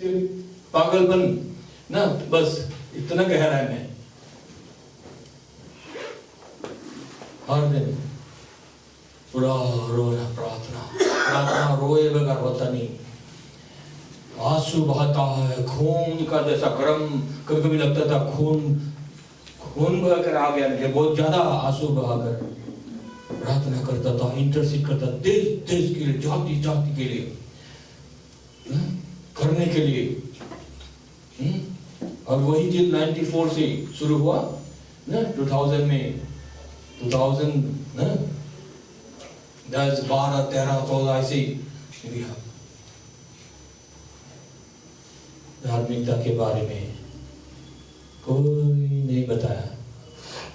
सिर्फ पागलपन ना, बस इतना गहरा है। मैं हर दिन पूरा रोना, प्रार्थना रोए बगैर होता नहीं। आंसू बहाता है, खून का जैसा गरम, कभी कभी लगता था खून बहाकर आ गया, मुझे बहुत ज्यादा आंसू बहाकर प्रार्थना करता था, इंटरसीड करता, देश के लिए, जाति के लिए, करने के लिए। और वही चीज 94 से शुरू हुआ ना, 2000 में, 2000 ना, 10, 12, 13, 14 ऐसे धार्मिकता के बारे में कोई नहीं बताया।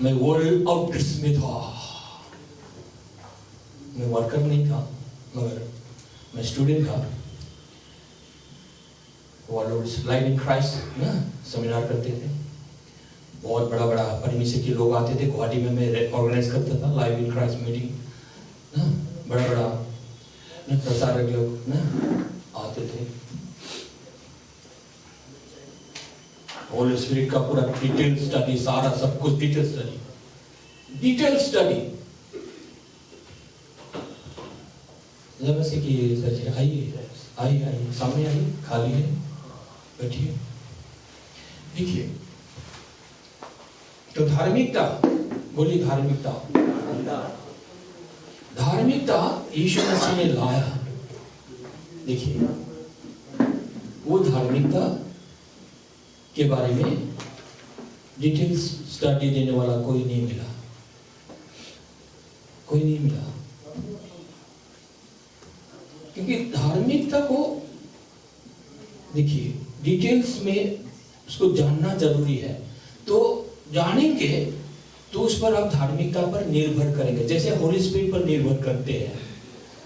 मैं वर्ल्ड आउटरीच में था, मैं वर्कर नहीं था, मगर मैं स्टूडेंट था। वर्ल्ड लाइव इन क्राइस्ट ना सेमिनार करते थे, बहुत बड़ा परमेश्वर के लोग आते थे। गुवाहाटी में मैं ऑर्गेनाइज करता था लाइव इन क्राइस्ट मीटिंग ना, बड़ा प्रसारक लोग ना आते थे। होली स्पिरिट का पूरा डिटेल स्टडी, सारा सब कुछ डिटेल स्टडी। जब से कि सच आइए सामने आइए, खाली है, बैठिए। देखिए, तो धार्मिकता, बोलिए धार्मिकता यीशु मसीह ने लाया। देखिए, वो धार्मिकता के बारे में डिटेल्स स्टडी देने वाला कोई नहीं मिला। क्योंकि धार्मिकता को देखिए डिटेल्स में उसको जानना जरूरी है। तो जानेंगे तो उस पर आप धार्मिकता पर निर्भर करेंगे, जैसे होली स्पिरिट पर निर्भर करते हैं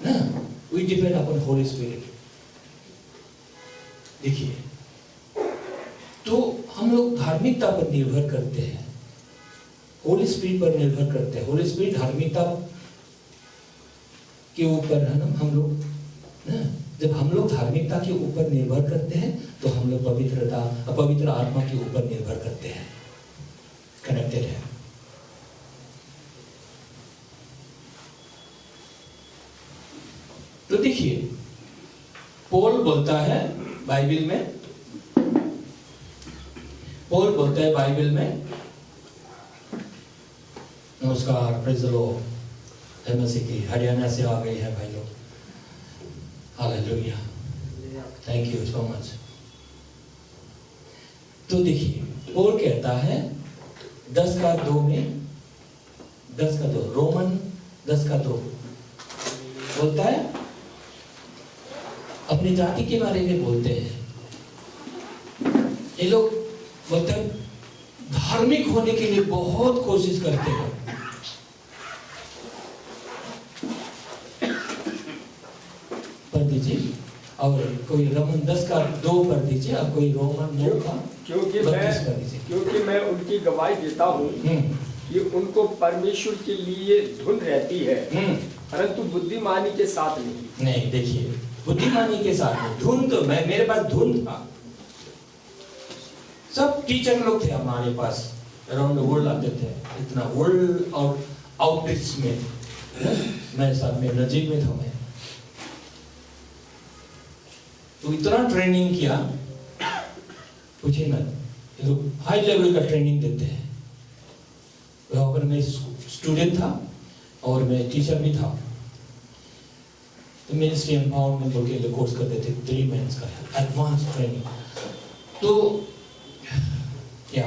ना, we depend upon Holy Spirit. देखिए, तो हम लोग धार्मिकता पर निर्भर करते हैं, होली स्पिरिट पर निर्भर करते हैं। होली स्पिरिट धार्मिकता के ऊपर है ना, हम लोग ना, जब हम लोग धार्मिकता के ऊपर निर्भर करते हैं तो हम लोग पवित्र आत्मा के ऊपर निर्भर करते हैं, कनेक्टेड है। तो देखिए, पॉल बोलता है बाइबल में, नमस्कार, प्रेज़ द लॉर्ड। एमएससी की हरियाणा से आ गई है भाई लोग, hallelujah, thank you so much. तो देखिए, पॉल कहता है 10:2 में, 10:2, रोमन 10:2 बोलता है, अपनी जाति के बारे में बोलते हैं। ये लोग बोलते हैं धार्मिक होने के लिए बहुत कोशिश करते हैं। पढ़ दीजिए, और कोई रोमन 10:2 पढ़ दीजिए, और कोई रोमन 9 का 32 पढ़ दीजिए। क्योंकि मैं उनकी गवाही देता हूँ कि उनको परमेश्वर के लिए धुन रहती है, परंतु बुद्धिमानी के साथ नहीं। देखिए, बुद्धिमानी के साथ नहीं, धुन तो मेरे पास धुन था। सब टीचर लोग थे हमारे पास, अराउंड द वर्ल्ड आते थे, इतना वर्ल्ड आउटरीच में मैं साथ में नजीक में था। मैं तो इतना ट्रेनिंग किया, पूछिए मत, ये लोग हाई लेवल का ट्रेनिंग देते हैं। वहाँ पर मैं स्टूडेंट था और मैं टीचर भी था। तो मिनिस्ट्री एम्पावरमेंट बोल के कोर्स करते थे, 3 महीने का एडवांस ट्रेनिंग। तो क्या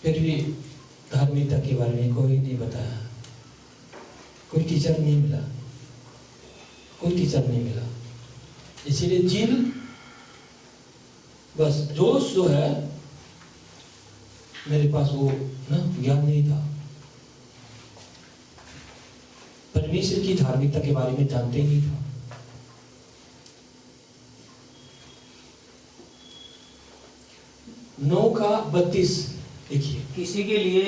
फिर भी धार्मिकता के बारे में कोई नहीं बताया, कोई टीचर नहीं मिला। इसीलिए जिल बस जोश जो है मेरे पास, वो ना ज्ञान नहीं था, परमेश्वर की धार्मिकता के बारे में जानते ही नहीं था। 9:32 देखिए, किसी के लिए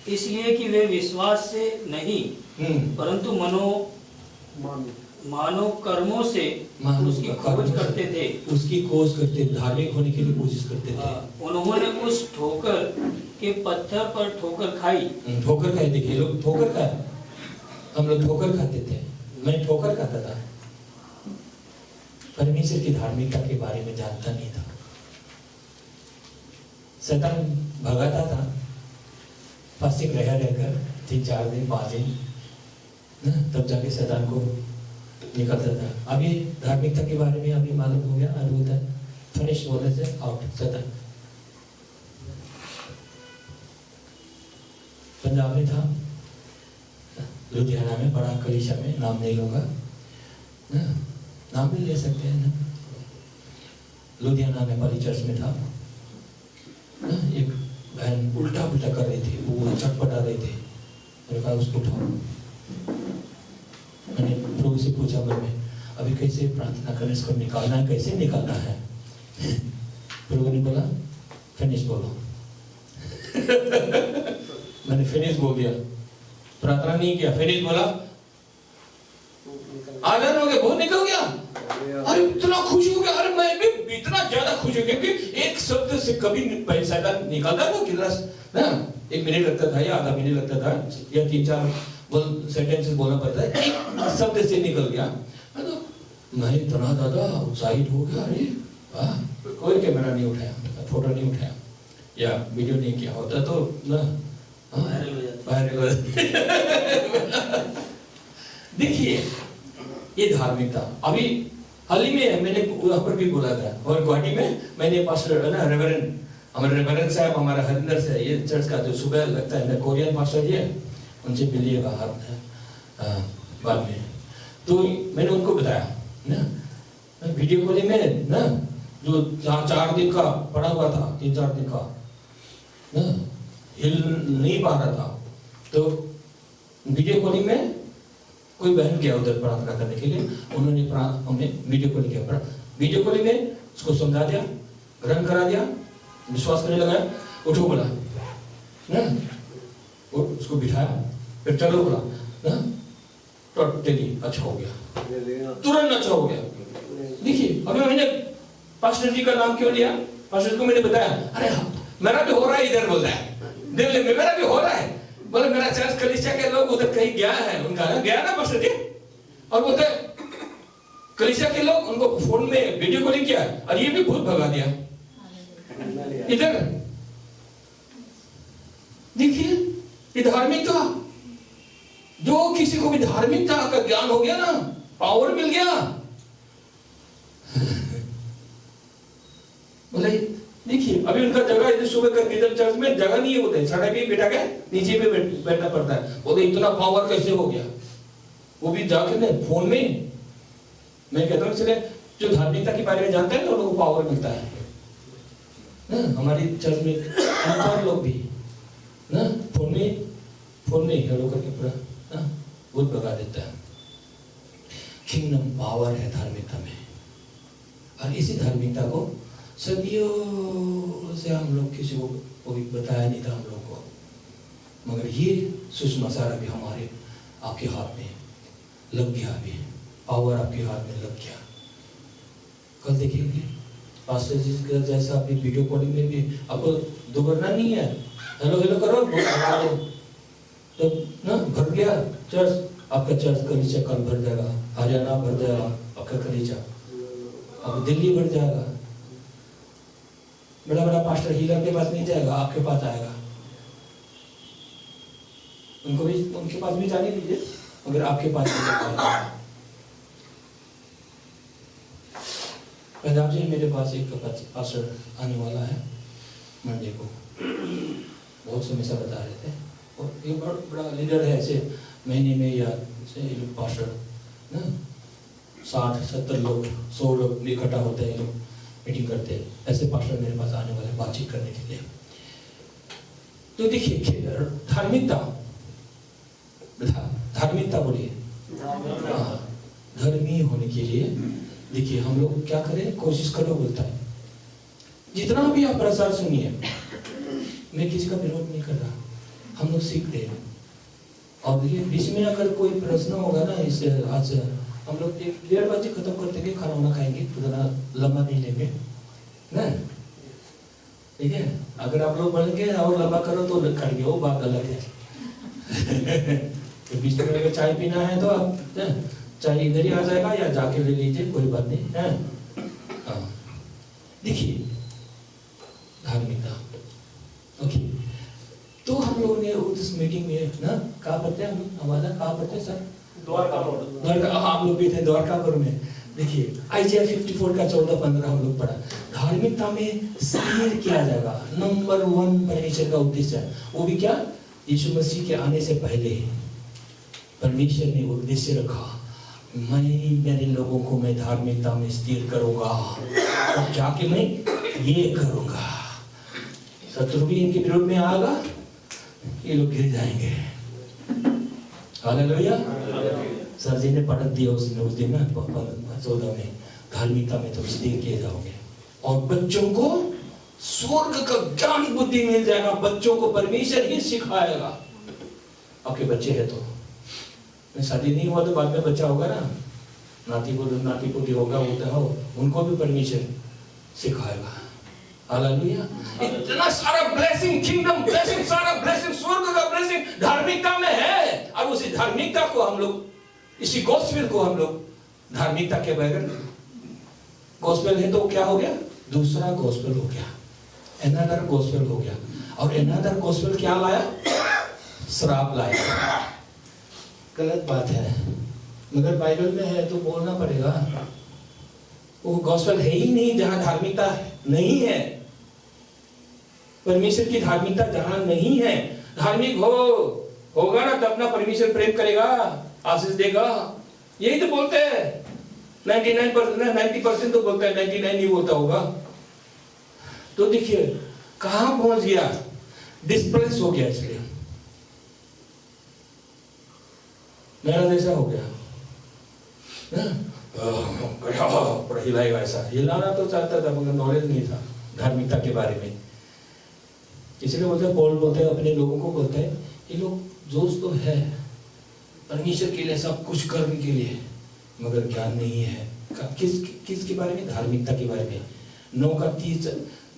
इसलिए कि वे विश्वास से नहीं परंतु मानव कर्मों से उसकी खोज करते थे। उसकी खोज करते, धार्मिक होने के लिए कोशिश करते थे। उन्होंने उस ठोकर के पत्थर पर ठोकर खाई। ठोकर खाए, देखिए लोग ठोकर खाए, हम लोग ठोकर खाते थे, मैं ठोकर खाता था। परमेश्वर की धार्मिकता के बारे में जानता नहीं था। शैतान भगाता था, फास्टिंग रहकर 3-4 दिन 5 दिन, तब जाके शैतान को निकलता था। अभी धार्मिकता के बारे में अभी मालूम हो गया, अब बोलता है फिनिश बोलने से आउट शैतान। पंजाब में था, लुधियाना में बड़ा कलीसिया में, नाम नहीं लूंगा, नाम भी ले सकते हैं ना, लुधियाना में बड़ी चर्च में था। एक बहन उल्टा पुल्टा कर रही थी, वो चटपटा रहे थे, मैंने कहा उसको उठाओ। मैंने प्रभु से पूछा मन में, अभी कैसे प्रार्थना करें, इसको निकालना है, कैसे निकालना है? प्रभु ने बोला फिनिश बोलो। मैंने फिनिश बोल दिया, प्रार्थना नहीं किया, फिनिश बोला, आजाद हो गया, बहुत निकल गया। अरे इतना खुश हो गया, अरे मैं भी इतना ज्यादा खुश हो गया कि एक शब्द से कभी शैतान निकलता था कितना ना, 1 मिनट लगता था या आधा मिनट लगता था या 3-4 सेंटेंस बोलना पड़ता है, एक शब्द से निकल गया। तो मैं इतना ज्यादा उत्साहित हो गया, अरे वाह। कोई कैमरा नहीं उठाया, फोटो नहीं उठाया या वीडियो नहीं किया होता तो ना वायरल हो जाता। देखिए ये धार्मिकता। अभी हाल ही में मैंने वहाँ पर भी बोला था, और गुवाहाटी में मैंने पास्टर है ना, रेवरेंड, हमारे रेवरेंड साहब, हमारा हरिंदर से, ये चर्च का जो सुबह लगता है ना, कोरियन पास्टर जी है, उनसे मिलिएगा बाद में। तो मैंने उनको बताया ना, वीडियो कॉलिंग में ना, जो 4 दिन का पड़ा हुआ था, 3-4 दिन का ना, हिल नहीं पा रहा था, तो वीडियो कॉलिंग में कोई बहन गया उधर प्रार्थना करने के लिए, उन्होंने हमें वीडियो कॉलिंग किया। वीडियो कॉलिंग में उसको समझा दिया, ग्रहण करा दिया, विश्वास करने लगा, उठो बोला ना, उसको बिठाया, फिर चलो बोला ना, टोटली अच्छा हो गया, तुरंत अच्छा हो गया। देखिए अभी मैंने पास्टर जी का नाम क्यों लिया, पास्टर को मैंने बताया, अरे मेरा भी हो रहा है इधर, बोलता है दिल्ली में मेरा भी हो रहा है, बोले मेरा चर्च कलीसिया के लोग उधर कहीं गया है, उनका गया ना पास्टर जी, और बोलते कलीसिया के लोग उनको फोन में वीडियो कॉलिंग किया और ये भी भूत भगा दिया इधर। देखिए ये धार्मिकता, जो किसी को भी धार्मिकता का ज्ञान हो गया ना, पावर मिल गया, बोले देखिए अभी उनका जगह इधर सुबह करके इधर चर्च में जगह नहीं होता, सड़क पे बैठा के नीचे पे बैठना पड़ता है। बोले इतना पावर कैसे हो गया, वो भी जाके ना फोन में। मैं कहता हूँ इसलिए जो धार्मिकता के बारे में जानते हैं ना, उनको पावर मिलता है ना। हमारी चर्च में अनपढ़ लोग भी ना फोन में हेलो करके पूरा ना भूत भगा देता है। किंगडम पावर है धार्मिकता में, और इसी धार्मिकता को सदियों से हम लोग किसी को कोई बताया नहीं था हम लोग को, मगर ये सुसमाचार अभी हमारे आपके हाथ में लग गया, अभी पावर आपके हाथ में लग गया। कल देखेंगे पास्टर जी का जैसा अभी वीडियो कॉलिंग में भी आपको दोगुना नहीं है, हेलो हेलो करो तो ना भर गया चर्च, आपका चर्च कलीसिया कल भर जाएगा, हरियाणा भर जाएगा आपका कलीसिया, अब दिल्ली भर जाएगा। बड़ा बड़ा पास्टर हीलर के पास नहीं जाएगा, आपके पास आएगा। उनको भी उनके पास भी जाने दीजिए, मगर आपके पास आएगा। पंजाब से मेरे पास एक पास्टर आने वाला है मंडे को, बहुत समय से बता रहे थे, और ये बड़ा लीडर है, ऐसे महीने में या पास्टर ना 60-70 लोग 100 लोग इकट्ठा होते हैं, लोग मीटिंग करते हैं, ऐसे पास्टर मेरे पास आने वाले बातचीत करने के लिए। तो देखिए धार्मिकता बोलिए, धर्मी होने के लिए देखिए हम लोग क्या करें, कोशिश करो बोलता है। जितना भी आप प्रचार सुनिए, मैं किसी का विरोध नहीं कर रहा, हम लोग सीखते हैं, और देखिए बीच में अगर कोई प्रश्न होगा ना, इससे आज हम लोग 1:30 बजे खत्म कर देंगे, खाना वाना खाएंगे, उतना लंबा नहीं लेंगे ना, ठीक है। अगर आप लोग बोलेंगे और लंबा करो तो करेंगे, वो बात गलत है। तो बीच में अगर चाय पीना है तो आप चाय इधर ही आ जाएगा या जाके ले लीजिए, कोई बात नहीं है। हाँ देखिए धार्मिकता, ओके। तो हम लोगों ने उस मीटिंग में ना कहाँ पढ़ते हैं हम लोग, हमारा कहाँ पढ़ते हैं सर, द्वारका, हम लोग भी थे द्वारकापुर में। देखिए आइजिया 54 का 14-15 हम लोग पढ़ा। धार्मिकता में स्थिर किया जाएगा, नंबर 1 परमेश्वर का उद्देश्य है। वो भी क्या, यीशु मसीह के आने से पहले परमेश्वर ने उद्देश्य रखा, मैं मेरे लोगों को मैं धार्मिकता में स्थिर करूंगा और जाके मैं ये करूंगा। शत्रु भी इनके विरोध में आएगा, ये लोग गिर जाएंगे। हालेलुया। सर जी ने पढ़ दिया उस दिन ना 14 में, धार्मिकता में तुम स्थिर किए जाओगे और बच्चों को स्वर्ग का ज्ञान बुद्धि मिल जाएगा। बच्चों को परमेश्वर ही सिखाएगा। आपके बच्चे हैं तो शादी नहीं हुआ तो बाद में बच्चा होगा ना, नाती पोती होगा, होता हो, उनको भी परमेश्वर सिखाएगा। हालेलुया। इतना सारा ब्लेसिंग, किंगडम ब्लेसिंग, सारा ब्लेसिंग, स्वर्ग का ब्लेसिंग धार्मिकता में है। और उसी धार्मिकता को हम लोग, इसी गॉस्पेल को हम लोग, धार्मिकता के बगैर गॉस्पेल है तो क्या हो गया, दूसरा गॉस्पेल हो गया, अनदर गॉस्पेल हो गया। और अनदर गॉस्पेल क्या लाया, श्राप लाया। गलत बात है, मगर बाइबल में है तो बोलना पड़ेगा। वो गॉस्पेल है ही नहीं जहां धार्मिकता नहीं है। परमेश्वर की धार्मिकता जहां नहीं है, धार्मिक होगा ना तब ना परमेश्वर प्रेम करेगा, आशीष देगा। यही तो बोलते हैं 99%, 90% तो बोलता है, 99 नहीं बोलता होगा। तो देखिए कहां पहुंच गया, डिस्प्लेस हो गया। इसलिए मेरा जैसा हो गया ना, हिलाएगा ऐसा, हिलाना तो चाहता था मगर नॉलेज नहीं था धार्मिकता के बारे में। इसलिए बोलते हैं, पौल बोलते हैं अपने लोगों को, बोलते हैं ये लोग जोश तो है परमेश्वर के लिए, सब कुछ करने के लिए, मगर ज्ञान नहीं है। किस के बारे में, धार्मिकता के बारे में। 9 का 30,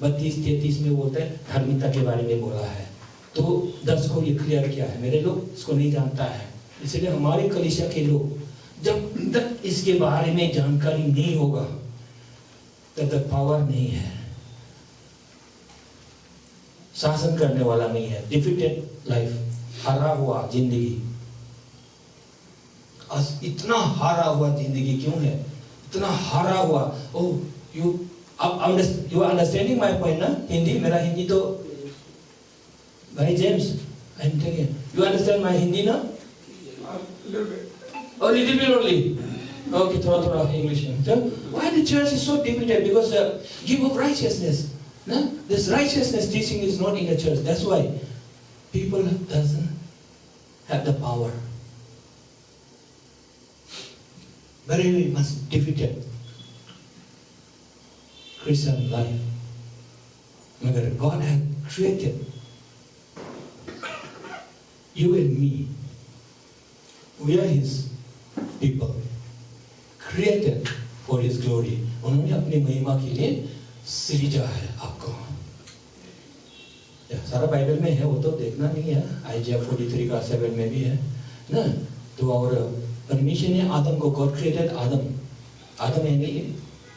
32, 33 में बोलते हैं धार्मिकता के बारे में बोला है। तो 10 को ये क्लियर किया है, मेरे लोग इसको नहीं जानता है। इसलिए हमारे कलीसिया के लोग जब तक इसके बारे में जानकारी नहीं होगा तब तक पावर नहीं है, शासन करने वाला नहीं है। डिफीटेड लाइफ, हारा हुआ जिंदगी। इतना हारा हुआ जिंदगी क्यों है, इतना हारा हुआ। Oh you understanding my point ना। हिंदी, मेरा हिंदी तो भाई James, I am telling you understand my Hindi ना, a little bit only. Okay, थोड़ा English. So, why the church is so defeated? Because give of righteousness. No? This righteousness teaching is not in the church. That's why people doesn't have the power. Very much defeated Christian life. Mother, God has created you and me. We are His people, created for His glory. उन्होंने अपनी महिमा के लिए सृजा है आपको। सारा Bible में है, वो तो देखना नहीं है। आइजिया 43 का 7 में भी है ना। तो और परमेश्वर ने आदम को, गॉड क्रिएटेड आदम यानी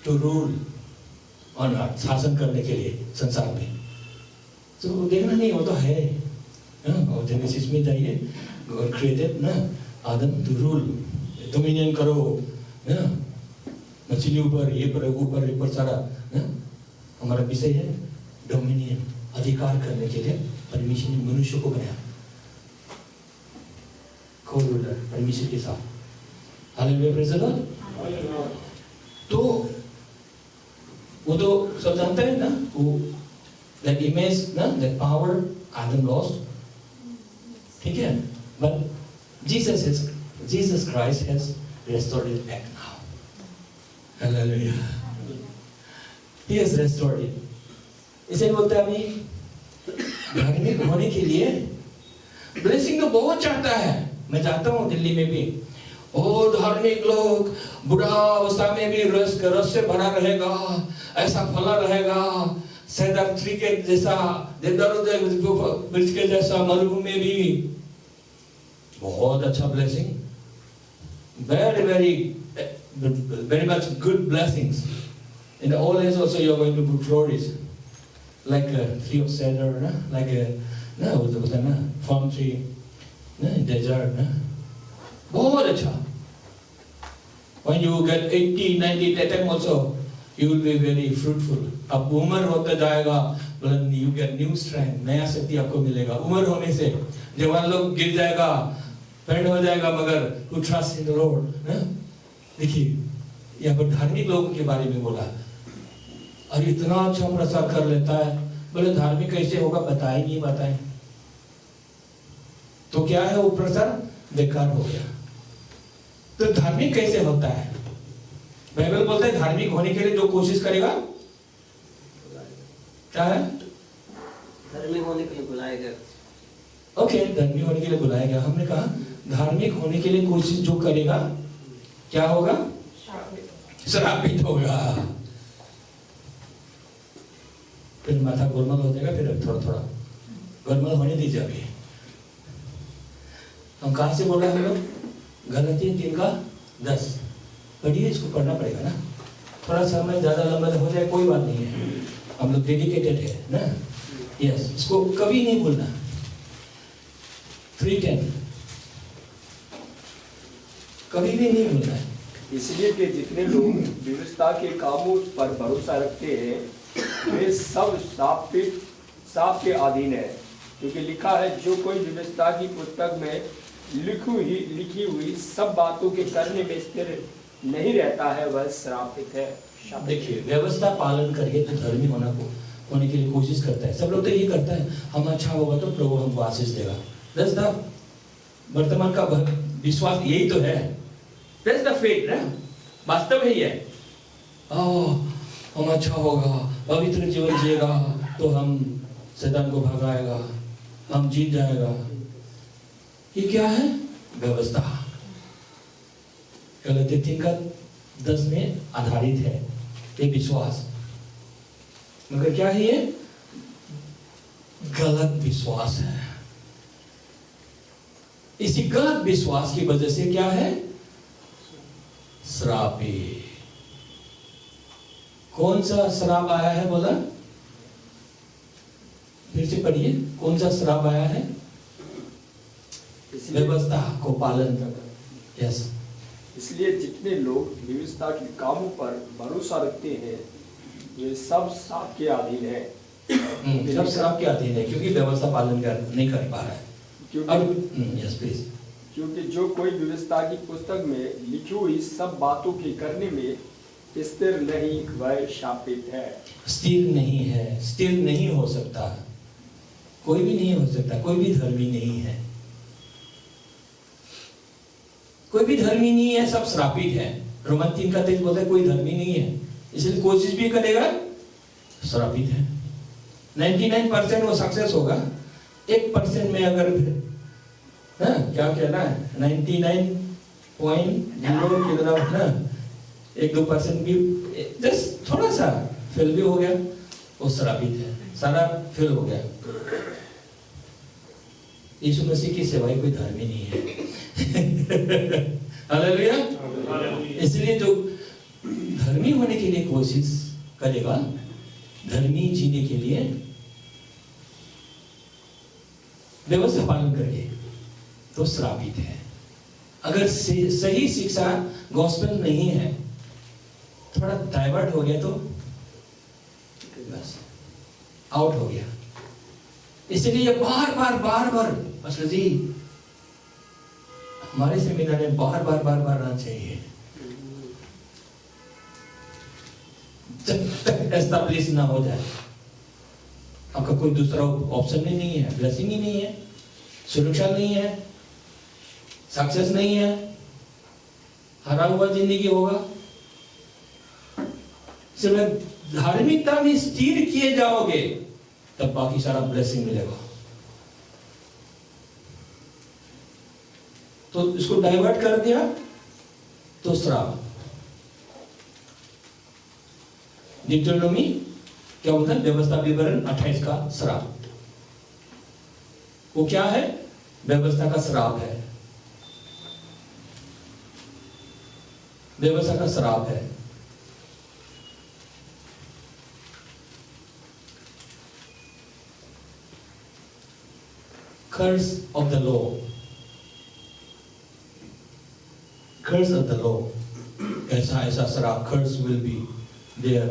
टू रूल ऑन अर्थ, शासन करने के लिए संसार में। तो देखना नहीं, वो तो है। और जेनेसिस में जाइए, गॉड क्रिएटेड ना आदम टू रूल, डोमिनियन करो ना, मछली ऊपर, ये पर ऊपर सारा ना। हमारा विषय है डोमिनियन, अधिकार करने के लिए परमेश्वर ने मनुष्य को बनाया, को-रूलर परमेश्वर के साथ। Hallelujah, praise the Lord. तो वो तो सब जानते हैं ना, वो दैट इमेज ना, दैट पावर आदम लॉस्ट, ठीक है। But Jesus Christ has restored it back now. Hallelujah. He has restored it. इसे बोलते हैं अभी धार्मिक होने के लिए ब्लेसिंग तो बहुत चाहता है, मैं जाता हूँ दिल्ली में भी, ओ धार्मिक लोग बुढ़ा अवस्था में भी रस से भरा रहेगा, ऐसा फला रहेगा, सैदर ट्री के जैसा, देवदारू वृक्ष के जैसा, मरुभूमि में भी। बहुत अच्छा blessing, very very much good blessings. In the old age also you are going to flourish like a tree of cedar, na? Like a palm tree, desert, na? बहुत अच्छा. When you get 80, 90, that time also you will be very fruitful. अब उम्र होता जाएगा, you get new strength, नया शक्ति आपको मिलेगा. उम्र होने से जवान लोग गिर जाएगा, पेंड हो जाएगा, मगर who trust in the Lord, देखिए यहाँ पर धार्मिक लोगों के बारे में बोला, और इतना अच्छा प्रचार कर लेता है। बोले धार्मिक कैसे होगा, बताए नहीं बताए, तो क्या है वो प्रचार बेकार हो गया। तो धार्मिक कैसे होता है? बाइबल बोलता है धार्मिक होने के लिए जो कोशिश करेगा, क्या है? धार्मिक होने के लिए बुलाएगा। ओके, धार्मिक होने के लिए बुलाएगा। हमने कहा धार्मिक होने के लिए कोशिश जो करेगा क्या होगा? श्रापित होगा। फिर माथा गोलमाल हो जाएगा। फिर थोड़ा थोड़ा गोलमाल होने दीजिए। अभी हम कहां से बोल रहे हैं हम लोग? गलती 3:10 पढ़िए, इसको पढ़ना पड़ेगा ना। थोड़ा समय ज्यादा लंबा हो जाए कोई बात नहीं है, हम लोग डेडिकेटेड है ना। यस, इसको कभी नहीं भूलना। 3:10 कभी भी नहीं भूलना है। इसलिए कि जितने लोग व्यवस्था के कामों पर भरोसा रखते हैं वे सब साप के अधीन है, क्योंकि लिखा है जो कोई व्यवस्था की पुस्तक में लिखी हुई सब बातों के करने में स्थिर नहीं रहता है वह श्रापित है। देखिए, व्यवस्था पालन करिए तो धर्मी होने के लिए कोशिश करता है। सब लोग तो यही करता है, हम अच्छा होगा तो प्रभु हमको आशीष देगा। That's the वर्तमान का विश्वास यही तो है। That's the faith ना, वास्तव है ये। हम अच्छा होगा, पवित्र जीवन जिएगा तो हम शैतान को भगाएगा, हम जीत जाएगा। ये क्या है? व्यवस्था। गलती 3:10 में आधारित है ये विश्वास, मगर क्या है ये? गलत विश्वास है। इसी गलत विश्वास की वजह से क्या है? श्रापित। कौन सा श्राप आया है बोला? फिर से पढ़िए, कौन सा श्राप आया है? व्यवस्था को पालन करना। यस, इसलिए जितने लोग व्यवस्था के कामों पर भरोसा रखते हैं वे सब श्राप के अधीन है। सब श्राप के अधीन है क्योंकि व्यवस्था पालन नहीं कर पा रहा है। Yes please. क्योंकि जो कोई व्यवस्था की पुस्तक में लिखी हुई सब बातों के करने में स्थिर नहीं वह शापित है। स्थिर नहीं है, स्थिर नहीं हो सकता, कोई भी नहीं हो सकता। कोई भी धर्मी नहीं है, कोई भी धर्मी नहीं है, सब श्रापित है। रोमन 3:23 बोलता है कोई धर्मी नहीं है, इसलिए कोशिश भी करेगा श्रापित है। 99% वो सक्सेस होगा, 1% में अगर क्या कहना है 99.0 कितना ना 1-2% भी जस्ट थोड़ा सा फेल भी हो गया वो श्रापित है, सारा फेल हो गया। यीशु मसीह की सेवा कोई धर्मी नहीं है। हालेलुया। इसलिए जो धर्मी होने के लिए कोशिश करेगा, धर्मी जीने के लिए व्यवस्था पालन करके, तो श्रापित है। अगर सही शिक्षा गॉस्पेल नहीं है, थोड़ा डाइवर्ट हो गया तो बस आउट हो गया। इसलिए बार बार पास्टर जी हमारे सेमिनार में बार बार आना चाहिए, जब तक एस्टैब्लिश ना हो जाए। आपका कोई दूसरा ऑप्शन ही नहीं है, ब्लेसिंग ही नहीं है, सुरक्षा नहीं है, सक्सेस नहीं है, हरा हुआ जिंदगी होगा। सिर्फ धार्मिकता में स्थिर किए जाओगे तब बाकी सारा ब्लेसिंग मिलेगा। तो इसको डाइवर्ट कर दिया तो श्राप। डिट्रोनोमी क्या होता है? व्यवस्था विवरण 28 का श्राप। वो क्या है? व्यवस्था का श्राप है, व्यवस्था का श्राप है। Curse of the law, curse of the law, ऐसा श्राप, curse will be there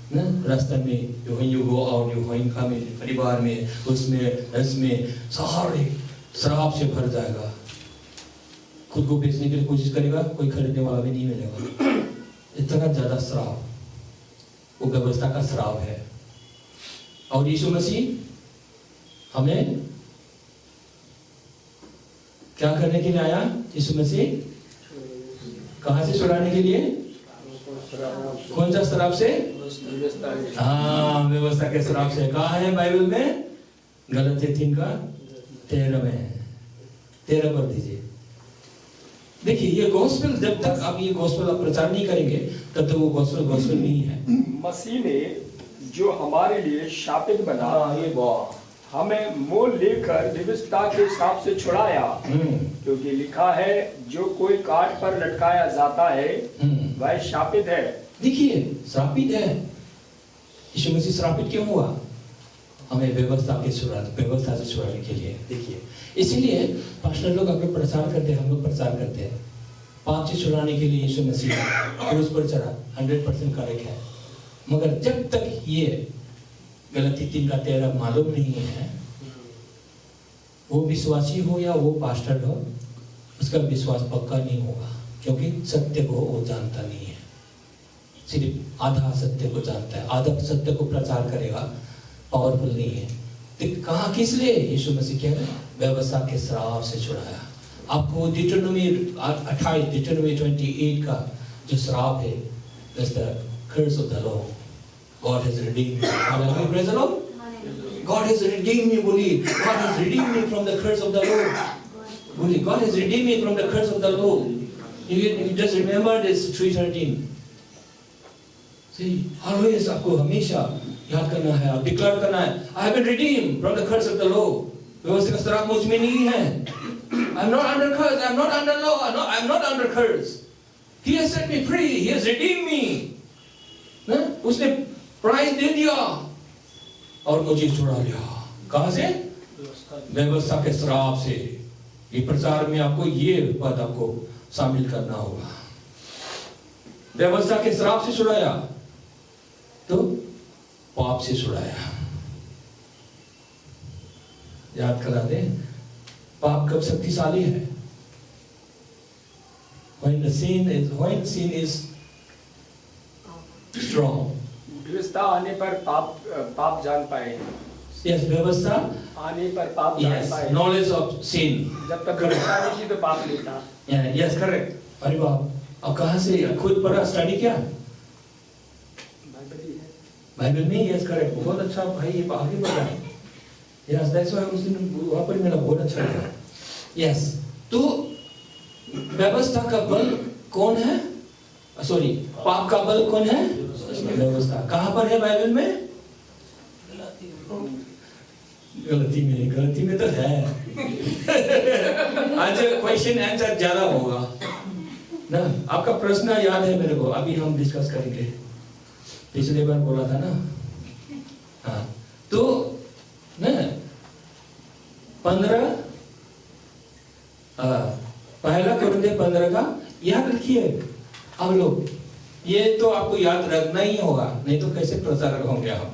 ना रास्ते में, when you go out, you when come in, परिवार में, उसमें सारे श्राप से भर जाएगा। खुद को बेचने के लिए कोशिश करेगा, कोई खरीदने वाला भी नहीं मिलेगा। इतना ज्यादा श्राप, वो व्यवस्था का श्राप है। और यीशु मसीह हमें क्या करने के लिए आया? यीशु मसीह कहां से छुड़ाने के लिए? कौन सा श्राप से? हाँ, व्यवस्था के श्राप से। कहा है बाइबल में? गलती 3:13 में। 13 पढ़ दीजिए। देखिए, ये गॉस्पेल, जब तक आप ये गॉस्पेल आप प्रचार नहीं करेंगे तब तक वो गॉस्पेल नहीं है। मसीह ने जो हमारे लिए शापित बना, ये वाह, हमें मोल लेकर व्यवस्था के श्राप से छुड़ाया। क्योंकि लिखा है, जो कोई काट पर लटकाया जाता है वह शापित है। देखिए, श्रापित है। यीशु मसीह श्रापित क्यों हुआ? हमें व्यवस्था से छुड़ाने के लिए। देखिए, इसीलिए पास्टर लोग अपने प्रचार करते हैं, हम लोग प्रचार करते हैं, पाप से छुड़ाने के लिए यीशु मसीह क्रूस पर चढ़ा, 100% करेक्ट है। मगर जब तक ये गलती 3:13 मालूम नहीं है, वो विश्वासी हो या वो पास्टर हो, उसका विश्वास पक्का नहीं होगा। क्योंकि सत्य को वो जानता नहीं है, सिर्फ आधा सत्य को जानता है, आधा सत्य को प्रचार करेगा, पावरफुल नहीं है। तो कहा किस लिए यीशु मसीह कह रहे हैं? व्यवस्था के श्राप से छुड़ाया आपको। डिट्रोनोमी 28, डिट्रोनोमी 28 का जो श्राप है, that's the curse of the law. God has redeemed me. Hallelujah, praise the Lord. God has redeemed me, बोलिए। God has redeemed me from the curse of the law. बोलिए, God has redeemed me from the curse of the law. You just remember this 3:13. See, always आपको हमेशा याद करना है, आप declare करना है, I have been redeemed from the curse of the law. व्यवस्था का श्राप मुझ में नहीं है। I'm not under curse. I'm not under law. I'm not under curse. He has set me free. He has redeemed me. ना? उसने price दे दिया और मुझे छुड़ा लिया। कहां से? व्यवस्था के श्राप से। ये प्रचार में आपको ये बात आपको शामिल करना होगा। व्यवस्था के श्राप से छुड़ाया तो पाप से छुड़ाया। याद करा दे, पाप कब शक्तिशाली है? when sin is strong. व्यवस्था आने पर पाप जान पाए। Yes, व्यवस्था आने पर पाप जान पाए। knowledge of sin. जब तक व्यवस्था नहीं थी तो पाप नहीं था। Yes, correct. अरे वाह, अब कहाँ से खुद पढ़ा, स्टडी क्या? बाइबल में। यस, करेक्ट, बहुत अच्छा भाई, ये आगे बढ़ रहा है। यस, दैट्स व्हाई उस दिन वहाँ पर मेरा बहुत अच्छा लगा। यस, तो व्यवस्था का बल कौन है? सॉरी, पाप का बल कौन है? व्यवस्था। कहाँ पर है बाइबल में? गलती में तो है। आज क्वेश्चन आंसर ज्यादा होगा ना। आपका प्रश्न याद है मेरे को, अभी हम डिस्कस करेंगे, पिछले बार बोला था ना। हाँ, तो ना 15 पहला कुरिन्थियों 15 का याद रखिए। अब लोग ये तो आपको याद रखना ही होगा, नहीं तो कैसे प्रचारक होंगे हम।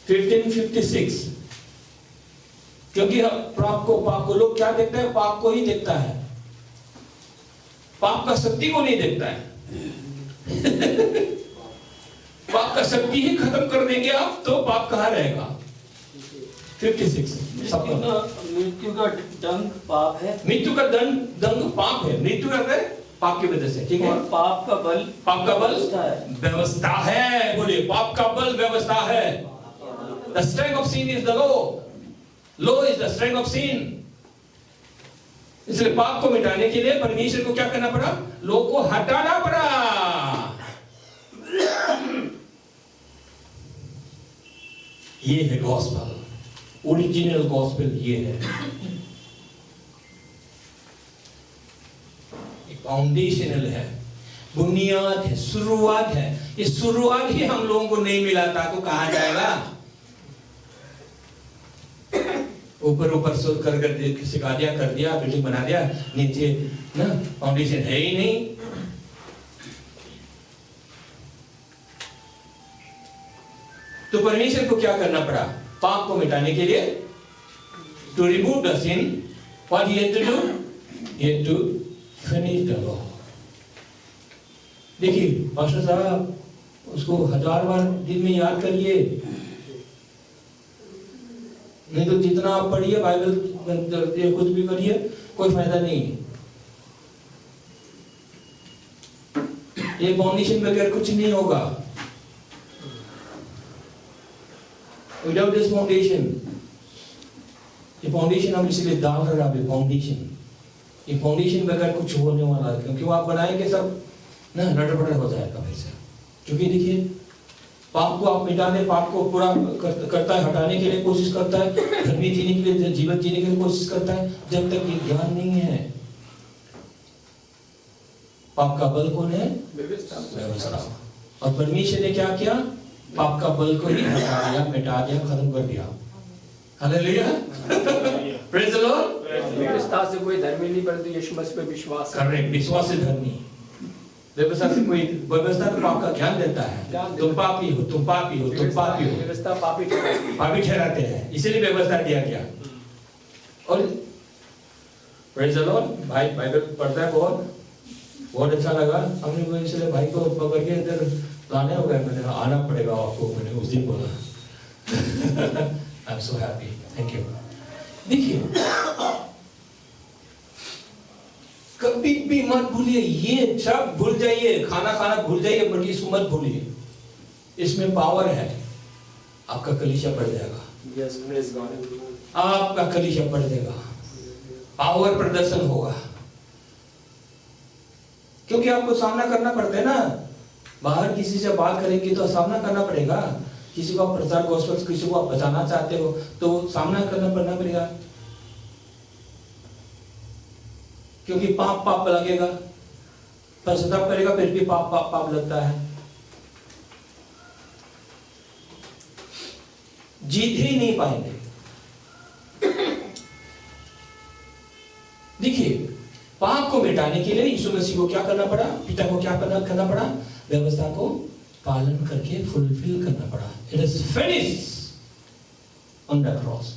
15:56, क्योंकि पाप को लोग क्या देखते हैं? पाप को ही देखता है, पाप का शक्ति को नहीं देखता है। पाप का शक्ति ही खत्म कर देंगे आप तो पाप कहाँ रहेगा? 56 मृत्यु का दंड पाप है। मृत्यु का दंड पाप है। मृत्यु का पाप की वजह से, ठीक है। और पाप का बल व्यवस्था है। बोलिए, पाप का बल व्यवस्था है। The strength of sin is the law. Law is the strength of sin. इसलिए पाप को मिटाने के लिए परमेश्वर को क्या करना पड़ा? लोग को हटाना पड़ा। ये है गॉस्पेल, ओरिजिनल गॉस्पेल ये है। फाउंडेशनल है, बुनियाद है, शुरुआत है। ये शुरुआत ही हम लोगों को नहीं मिला था तो कहां जाएगा? ऊपर ऊपर सोच कर सिखा दिया, कर दिया, बिल्डिंग बना दिया, नीचे ना फाउंडेशन है ही नहीं। तो परमेश्वर को क्या करना पड़ा? पाप को मिटाने के लिए, to remove the sin, what he had to do? He had to finish the law. देखिए पास्टर साहब, उसको 1000 बार दिन में याद करिए, नहीं तो जितना आप पढ़िए बाइबल, कुछ भी करिए, कोई फायदा नहीं। ये फाउंडेशन बगैर कुछ नहीं होगा। विदाउट दिस फाउंडेशन, ये फाउंडेशन हम इसलिए डाल रहे हैं, फाउंडेशन, ये फाउंडेशन बगैर कुछ होने वाला है, क्योंकि वो आप बनाएंगे सब ना लड़बड़ हो जाएगा वैसे। क्योंकि देखिए पाप को आप मिटा दे, पाप को पूरा करता है, हटाने के लिए कोशिश करता है, धर्मी जीने के लिए, जीवन जीने के लिए कोशिश करता है, जब तक ये ज्ञान नहीं है। पाप का बल कौन है? व्यवस्था। और परमेश्वर ने क्या किया? पाप का बल को ही हटा दिया, मिटा दिया, खत्म कर दिया। Hallelujah, praise the Lord. व्यवस्था से कोई धर्मी नहीं, परंतु यीशु मसीह पे विश्वास। करेक्ट, विश्वास से धर्मी। व्यवस्था से कोई, व्यवस्था तो पाप का ज्ञान देता है, तुम पापी हो, तुम पापी हो, तुम पापी हो। व्यवस्था पापी ठहराते हैं, इसीलिए व्यवस्था दिया गया। और प्रेज द लॉर्ड, भाई बाइबल पढ़ता है, बहुत अच्छा लगा। हमने इसलिए भाई को पकड़ के इधर लाने हो गया, मैंने आना पड़ेगा आपको, मैंने उस दिन बोला। I am so happy, thank you. देखिए कभी भी मत भूलिए, ये सब भूल जाइए, खाना खाना भूल जाइए, बल्कि इसको मत भूलिए। इसमें पावर है, आपका कलीसिया बढ़ जाएगा। Yes, praise God. आपका कलीसिया बढ़ जाएगा, पावर प्रदर्शन होगा। क्योंकि आपको सामना करना पड़ता है ना, बाहर किसी से बात करेंगे तो सामना करना पड़ेगा। किसी को आप प्रचार गोस्पेल, किसी को आप बचाना चाहते हो तो सामना करना पड़ेगा, क्योंकि पाप पाप लगेगा, पश्चाताप करेगा फिर भी पाप पाप पाप लगता है। जीत ही नहीं पाएंगे। देखिए पाप को मिटाने के लिए यीशु मसीह को क्या करना पड़ा? पिता को क्या करना पड़ा? व्यवस्था को पालन करके फुलफिल करना पड़ा। It is finish on the cross.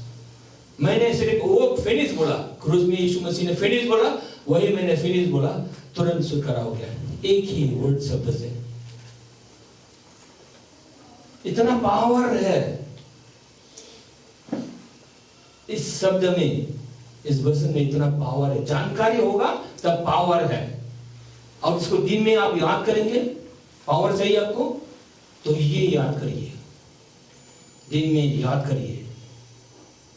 मैंने सिर्फ वो फिनिश बोला, क्रूस में यीशु मसीह ने फिनिश बोला, वही मैंने फिनिश बोला, तुरंत छुटकारा हो गया, एक ही वर्ड शब्द से। इतना पावर है इस शब्द में, इस वचन में इतना पावर है। जानकारी होगा तब पावर है, और इसको दिन में आप याद करेंगे। पावर चाहिए आपको तो ये याद करिए, दिन में याद करिए।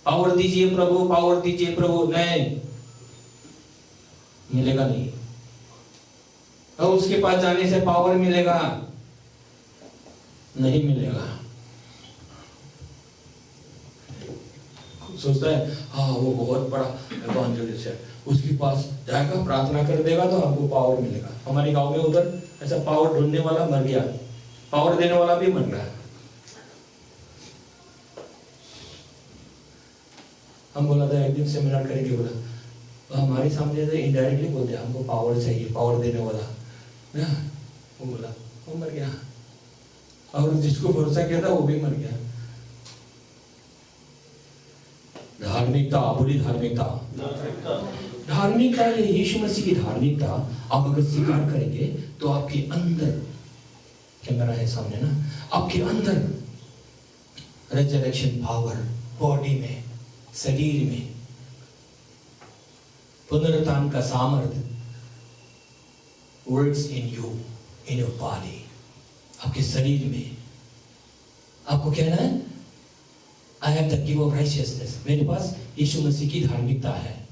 पावर दीजिए प्रभु, पावर दीजिए प्रभु, नहीं मिलेगा नहीं। और उसके पास जाने से पावर मिलेगा नहीं मिलेगा। सोचता है हाँ वो बहुत बड़ा एवांजेलिस्ट है, उसके पास जाएगा प्रार्थना कर देगा तो हमको पावर मिलेगा। हमारे गांव में उधर ऐसा पावर ढूंढने वाला मर गया, पावर देने वाला भी मर गया। हम बोला था एक दिन सेमिनार करेंगे, बोला तो हमारे सामने से इनडायरेक्टली बोलते हमको पावर चाहिए, पावर देने वाला ना। वो बोला, वो मर गया, और जिसको भरोसा किया था वो भी मर गया। धार्मिकता, बुरी धार्मिकता, धार्मिकता, ये यीशु मसीह की धार्मिकता आप अगर स्वीकार करेंगे तो आपके अंदर, कैमरा है सामने ना, आपके अंदर रेजरेक्शन पावर, बॉडी में, शरीर में पुनरुत्थान का सामर्थ्य works in you, in your body, आपके शरीर में। आपको कहना है I have the gift of righteousness, मेरे पास यीशु मसीह की धार्मिकता है।